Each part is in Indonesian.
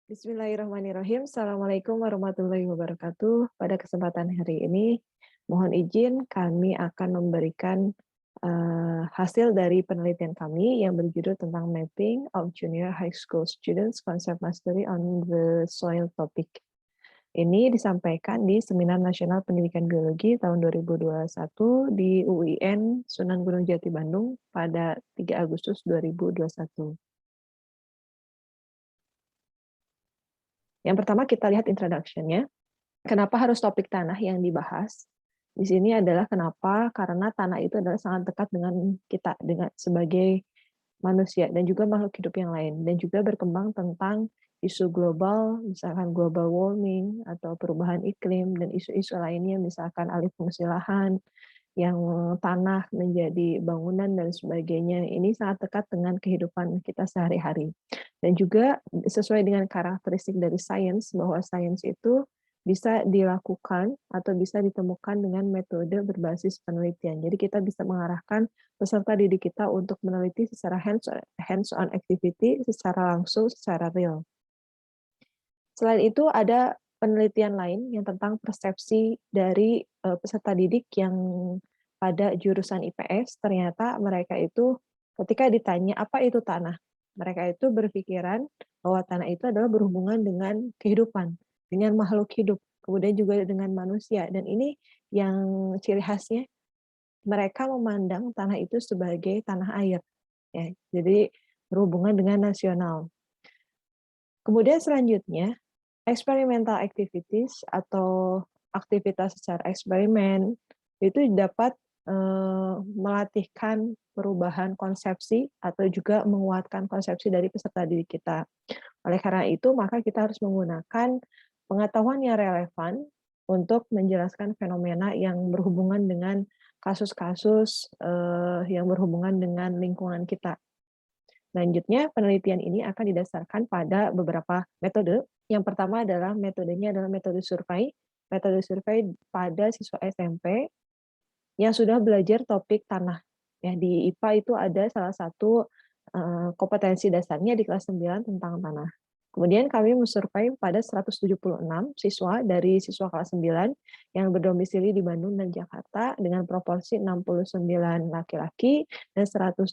Bismillahirrahmanirrahim. Assalamualaikum warahmatullahi wabarakatuh. Pada kesempatan hari ini, mohon izin kami akan memberikan hasil dari penelitian kami yang berjudul tentang Mapping of Junior High School Students Concept Mastery on the Soil Topic. Ini disampaikan di Seminar Nasional Pendidikan Biologi tahun 2021 di UIN Sunan Gunung Jati Bandung pada 3 Agustus 2021. Yang pertama kita lihat introduction-nya. Kenapa harus topik tanah yang dibahas? Di sini adalah kenapa, karena tanah itu adalah sangat dekat dengan kita dengan sebagai manusia dan juga makhluk hidup yang lain, dan juga berkembang tentang isu global, misalkan global warming atau perubahan iklim, dan isu-isu lainnya misalkan alih fungsi lahan, yang tanah menjadi bangunan dan sebagainya. Ini sangat dekat dengan kehidupan kita sehari-hari. Dan juga sesuai dengan karakteristik dari sains, bahwa sains itu bisa dilakukan atau bisa ditemukan dengan metode berbasis penelitian. Jadi kita bisa mengarahkan peserta didik kita untuk meneliti secara hands-on activity, secara langsung, secara real. Selain itu ada penelitian lain yang tentang persepsi dari peserta didik yang pada jurusan IPS. Ternyata mereka itu ketika ditanya apa itu tanah, mereka itu berpikiran bahwa tanah itu adalah berhubungan dengan kehidupan, dengan makhluk hidup, kemudian juga dengan manusia. Dan ini yang ciri khasnya, mereka memandang tanah itu sebagai tanah air. Ya, jadi berhubungan dengan nasional. Kemudian selanjutnya, experimental activities atau aktivitas secara eksperimen itu dapat melatihkan perubahan konsepsi atau juga menguatkan konsepsi dari peserta didik kita. Oleh karena itu, maka kita harus menggunakan pengetahuan yang relevan untuk menjelaskan fenomena yang berhubungan dengan kasus-kasus yang berhubungan dengan lingkungan kita. Selanjutnya, penelitian ini akan didasarkan pada beberapa metode. Yang pertama adalah metodenya adalah metode survei. Metode survei pada siswa SMP yang sudah belajar topik tanah. Ya, di IPA itu ada salah satu kompetensi dasarnya di kelas 9 tentang tanah. Kemudian kami mensurvei pada 176 siswa dari siswa kelas 9 yang berdomisili di Bandung dan Jakarta dengan proporsi 69 laki-laki dan 107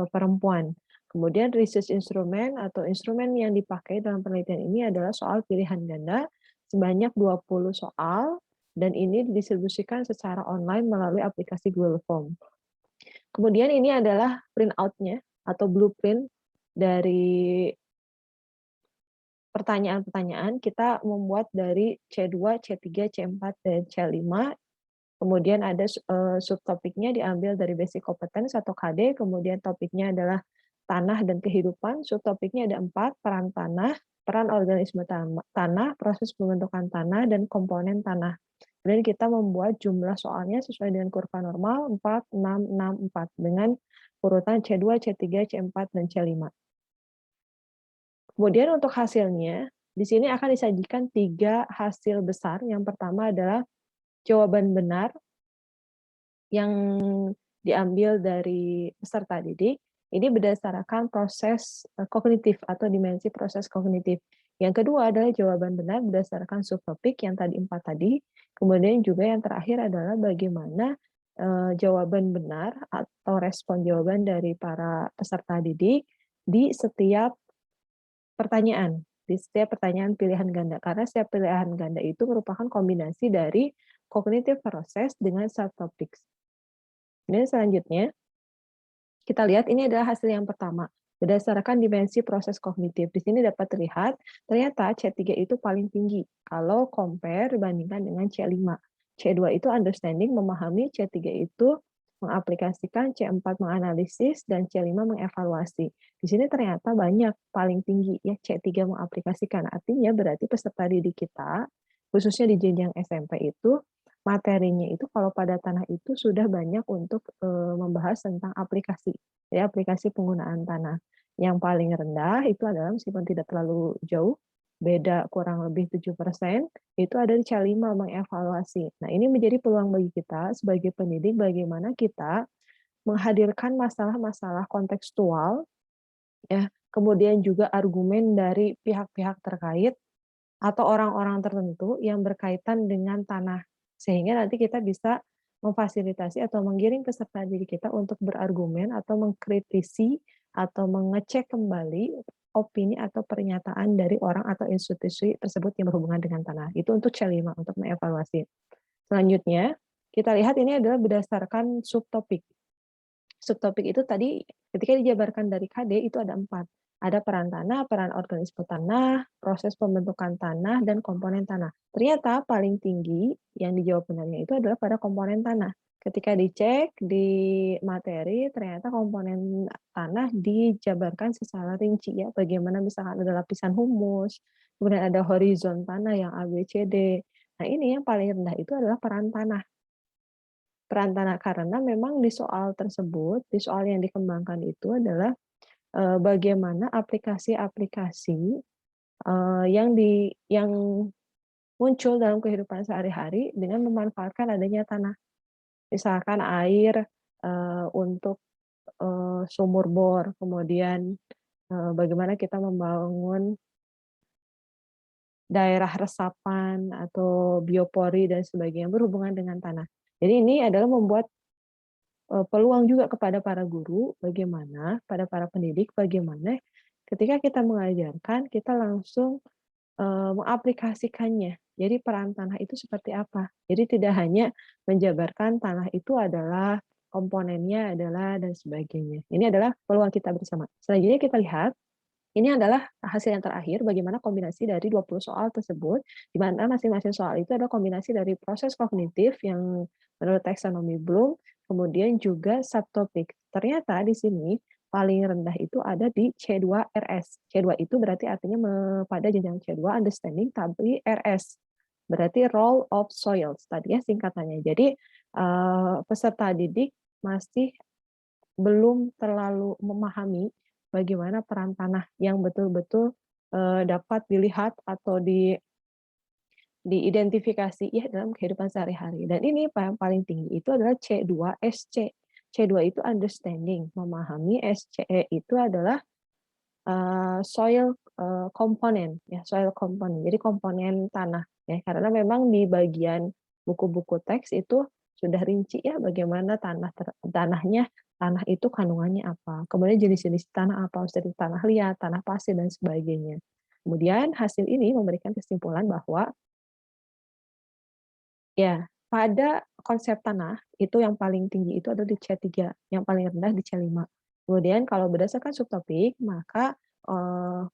perempuan. Kemudian research instrument atau instrumen yang dipakai dalam penelitian ini adalah soal pilihan ganda sebanyak 20 soal, dan ini didistribusikan secara online melalui aplikasi Google Form. Kemudian ini adalah print-out-nya atau blueprint dari pertanyaan-pertanyaan. Kita membuat dari C2, C3, C4, dan C5. Kemudian ada subtopiknya diambil dari basic competence atau KD, kemudian topiknya adalah tanah dan kehidupan, subtopiknya ada 4, peran tanah, peran organisme tanah, proses pembentukan tanah, dan komponen tanah. Kemudian kita membuat jumlah soalnya sesuai dengan kurva normal, 4, 6, 6, 4, dengan urutan C2, C3, C4, dan C5. Kemudian untuk hasilnya, di sini akan disajikan 3 hasil besar. Yang pertama adalah jawaban benar yang diambil dari peserta didik, ini berdasarkan proses kognitif atau dimensi proses kognitif. Yang kedua adalah jawaban benar berdasarkan subtopik yang tadi 4 tadi. Kemudian juga yang terakhir adalah bagaimana jawaban benar atau respon jawaban dari para peserta didik di setiap pertanyaan, di setiap pertanyaan pilihan ganda. Karena setiap pilihan ganda itu merupakan kombinasi dari cognitive process dengan subtopics. Dan selanjutnya, kita lihat ini adalah hasil yang pertama. Berdasarkan dimensi proses kognitif, di sini dapat terlihat ternyata C3 itu paling tinggi kalau compare dibandingkan dengan C5. C2 itu understanding, memahami, C3 itu mengaplikasikan, C4 menganalisis, dan C5 mengevaluasi. Di sini ternyata banyak paling tinggi ya C3 mengaplikasikan. Artinya berarti peserta didik kita, khususnya di jenjang SMP itu, materinya itu kalau pada tanah itu sudah banyak untuk membahas tentang aplikasi, ya aplikasi penggunaan tanah. Yang paling rendah itu adalah meskipun tidak terlalu jauh, beda kurang lebih 7%, itu ada di C5 mengevaluasi. Nah, ini menjadi peluang bagi kita sebagai pendidik bagaimana kita menghadirkan masalah-masalah kontekstual ya kemudian juga argumen dari pihak-pihak terkait atau orang-orang tertentu yang berkaitan dengan tanah. Sehingga nanti kita bisa memfasilitasi atau menggiring peserta didik kita untuk berargumen atau mengkritisi atau mengecek kembali opini atau pernyataan dari orang atau institusi tersebut yang berhubungan dengan tanah. Itu untuk C5, untuk mengevaluasi. Selanjutnya, kita lihat ini adalah berdasarkan subtopik. Subtopik itu tadi ketika dijabarkan dari KD itu ada 4. Ada peran tanah, peran organisme tanah, proses pembentukan tanah, dan komponen tanah. Ternyata paling tinggi yang dijawab benarnya itu adalah pada komponen tanah. Ketika dicek di materi, ternyata komponen tanah dijabarkan secara rinci ya. Bagaimana misalkan ada lapisan humus, kemudian ada horizon tanah yang A, B, C, D. Nah ini yang paling rendah itu adalah peran tanah. Peran tanah karena memang di soal tersebut, di soal yang dikembangkan itu adalah bagaimana aplikasi-aplikasi yang muncul dalam kehidupan sehari-hari dengan memanfaatkan adanya tanah. Misalkan air untuk sumur bor, kemudian bagaimana kita membangun daerah resapan atau biopori dan sebagainya berhubungan dengan tanah. Jadi ini adalah membuat peluang juga kepada para guru, bagaimana pada para pendidik, bagaimana ketika kita mengajarkan, kita langsung mengaplikasikannya. Jadi peran tanah itu seperti apa? Jadi tidak hanya menjabarkan tanah itu adalah komponennya adalah dan sebagainya. Ini adalah peluang kita bersama. Selanjutnya kita lihat ini adalah hasil yang terakhir, bagaimana kombinasi dari 20 soal tersebut, di mana masing-masing soal itu adalah kombinasi dari proses kognitif yang menurut taksonomi Bloom, kemudian juga subtopik. Ternyata di sini paling rendah itu ada di C2 RS. C2 itu berarti artinya pada jenjang C2 understanding, tapi RS berarti role of soils tadi ya singkatannya. Jadi peserta didik masih belum terlalu memahami bagaimana peran tanah yang betul-betul dapat dilihat atau diidentifikasi ya dalam kehidupan sehari-hari. Dan ini yang paling tinggi itu adalah C2 SC. C2 itu understanding, memahami, SCE itu adalah soil component ya, soil component. Jadi komponen tanah ya, karena memang di bagian buku-buku teks itu sudah rinci ya bagaimana tanahnya, tanah itu kandungannya apa, kemudian jenis-jenis tanah apa, seperti tanah liat, tanah pasir dan sebagainya. Kemudian hasil ini memberikan kesimpulan bahwa ya pada konsep tanah itu yang paling tinggi itu ada di C3, yang paling rendah di C5. Kemudian kalau berdasarkan subtopik, maka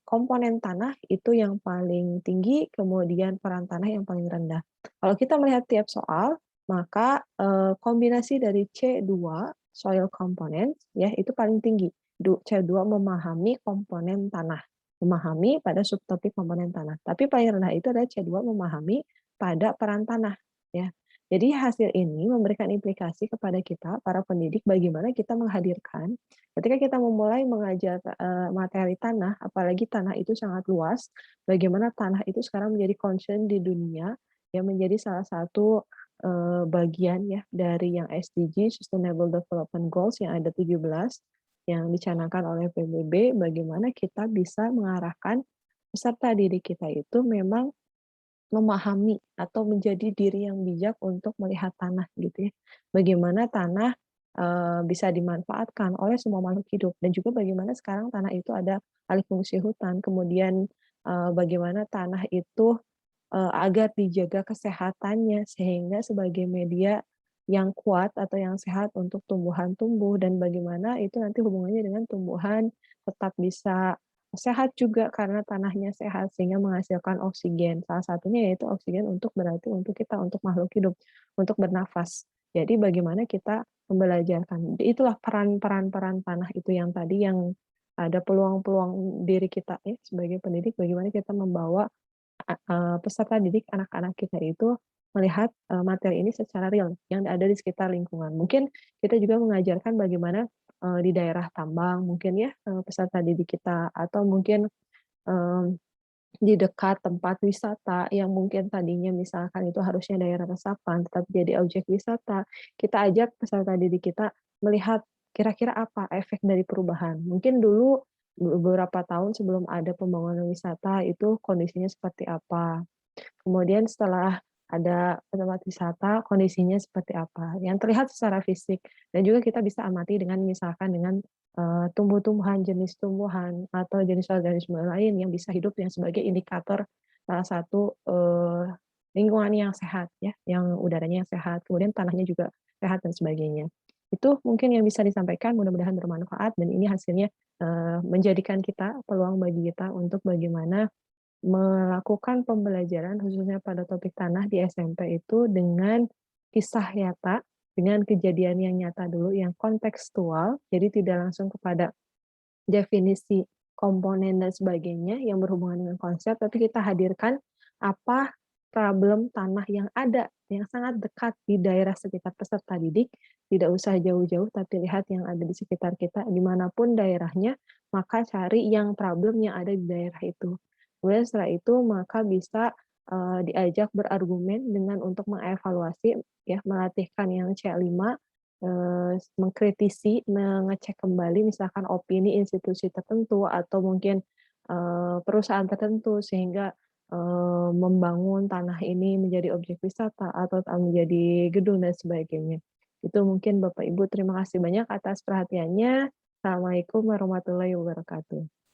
komponen tanah itu yang paling tinggi, kemudian peran tanah yang paling rendah. Kalau kita melihat tiap soal, maka kombinasi dari C2 soil components ya itu paling tinggi. C2 memahami komponen tanah, memahami pada subtopik komponen tanah. Tapi paling rendah itu adalah C2 memahami pada peran tanah ya. Jadi hasil ini memberikan implikasi kepada kita para pendidik bagaimana kita menghadirkan ketika kita memulai mengajar materi tanah, apalagi tanah itu sangat luas, bagaimana tanah itu sekarang menjadi concern di dunia, yang menjadi salah satu bagian ya dari yang SDG Sustainable Development Goals yang ada 17 yang dicanangkan oleh PBB, bagaimana kita bisa mengarahkan peserta didik kita itu memang memahami atau menjadi diri yang bijak untuk melihat tanah gitu ya. Bagaimana tanah bisa dimanfaatkan oleh semua makhluk hidup dan juga bagaimana sekarang tanah itu ada alih fungsi hutan, kemudian bagaimana tanah itu agar dijaga kesehatannya sehingga sebagai media yang kuat atau yang sehat untuk tumbuhan tumbuh dan bagaimana itu nanti hubungannya dengan tumbuhan tetap bisa sehat juga karena tanahnya sehat sehingga menghasilkan oksigen. Salah satunya yaitu oksigen untuk berarti untuk kita, untuk makhluk hidup, untuk bernafas. Jadi bagaimana kita membelajarkan. Itulah peran-peran tanah itu yang tadi yang ada peluang-peluang diri kita ya sebagai pendidik, bagaimana kita membawa peserta didik anak-anak kita itu melihat materi ini secara real yang ada di sekitar lingkungan. Mungkin kita juga mengajarkan bagaimana di daerah tambang mungkin ya peserta didik kita atau mungkin di dekat tempat wisata yang mungkin tadinya misalkan itu harusnya daerah resapan tetapi jadi objek wisata, kita ajak peserta didik kita melihat kira-kira apa efek dari perubahan. Mungkin dulu beberapa tahun sebelum ada pembangunan wisata itu kondisinya seperti apa. Kemudian setelah ada tempat wisata, kondisinya seperti apa, yang terlihat secara fisik dan juga kita bisa amati dengan misalkan dengan, tumbuh-tumbuhan, jenis tumbuhan atau jenis organisme lain yang bisa hidup yang sebagai indikator salah satu, lingkungan yang sehat ya, yang udaranya yang sehat, kemudian tanahnya juga sehat dan sebagainya. Itu mungkin yang bisa disampaikan, mudah-mudahan bermanfaat dan ini hasilnya, menjadikan kita peluang bagi kita untuk bagaimana melakukan pembelajaran khususnya pada topik tanah di SMP itu dengan kisah nyata, dengan kejadian yang nyata dulu, yang kontekstual, jadi tidak langsung kepada definisi komponen dan sebagainya yang berhubungan dengan konsep, tapi kita hadirkan apa problem tanah yang ada, yang sangat dekat di daerah sekitar peserta didik, tidak usah jauh-jauh, tapi lihat yang ada di sekitar kita, dimanapun daerahnya, maka cari yang problem yang ada di daerah itu. Kemudian setelah itu maka bisa, diajak berargumen dengan untuk mengevaluasi ya, melatihkan yang C5 mengkritisi, mengecek kembali misalkan opini institusi tertentu atau mungkin, perusahaan tertentu sehingga, membangun tanah ini menjadi objek wisata atau menjadi gedung dan sebagainya. Itu mungkin Bapak Ibu, terima kasih banyak atas perhatiannya. Assalamualaikum warahmatullahi wabarakatuh.